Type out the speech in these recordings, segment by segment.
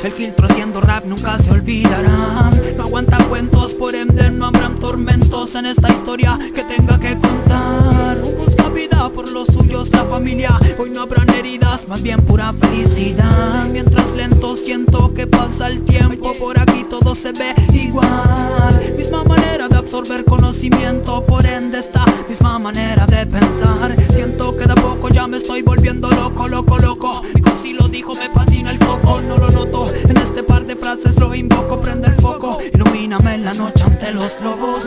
El filtro haciendo rap nunca se olvidará. No aguanta cuentos, por ende no habrán tormentos en esta historia que tenga que contar. Un busca vida por los suyos, la familia. Hoy no habrán heridas, más bien pura felicidad. Mientras lento siento que pasa el tiempo, por aquí todo se ve igual. Misma manera de absorber conocimiento, por ende esta misma manera de pensar. Siento que de a poco ya me estoy volviendo loco, loco, loco. Rico si lo dijo, me patina el coco, no lo noto. En este par de frases lo invoco, prende el foco, ilumíname en la noche ante los lobos.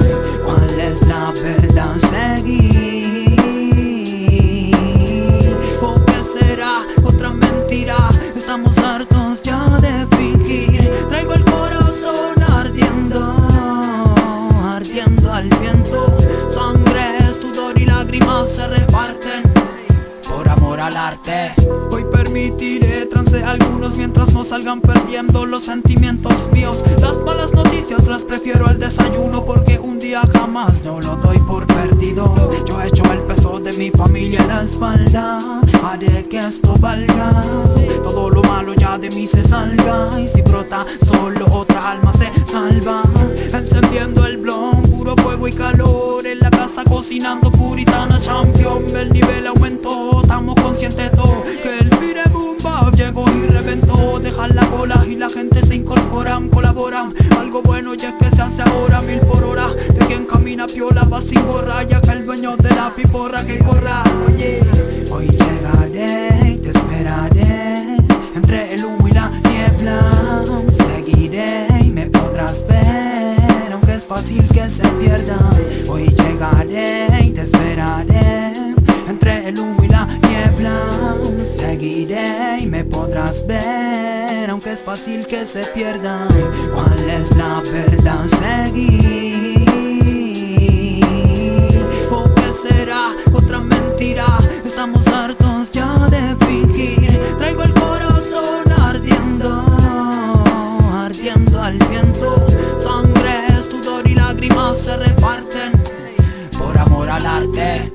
¿Cuál es la verdad seguir? ¿O qué será otra mentira? Estamos hartos ya de fingir. Traigo el corazón ardiendo, ardiendo al viento. Sangre, sudor y lágrimas se reparten por amor al arte. Hoy permitiré trance a algunos mientras no salgan perdiendo los sentimientos míos. Las malas noticias las prefiero al desayuno, porque un día jamás no lo doy por perdido. Yo echo el peso de mi familia en la espalda, haré que esto valga. Todo lo malo ya de mí se salga, y si brota solo otra alma se salva. Encendiendo el blon, puro fuego y calor. En la casa cocinando puritana champion. El nivel aumentó, estamos conscientes todos que el fire boom bap llegó y reventó. Dejan la cola y la gente se incorporan, colaboran. Algo bueno ya que se hace ahora, 1000 por hora. De quien camina piola va sin gorra, ya que el dueño de la piporra que corra. Oye, hoy llegaré y te esperaré entre el humo y la niebla. Seguiré y me podrás ver, aunque es fácil que se pierda. Hoy llegaré y te esperaré entre el humo y la niebla. Seguiré y me podrás ver, aunque es fácil que se pierda. ¿Cuál es la verdad seguir? ¿O qué será otra mentira? Estamos hartos ya de fingir. Traigo el corazón ardiendo, ardiendo al viento. Sangre, sudor y lágrimas se reparten por amor al arte.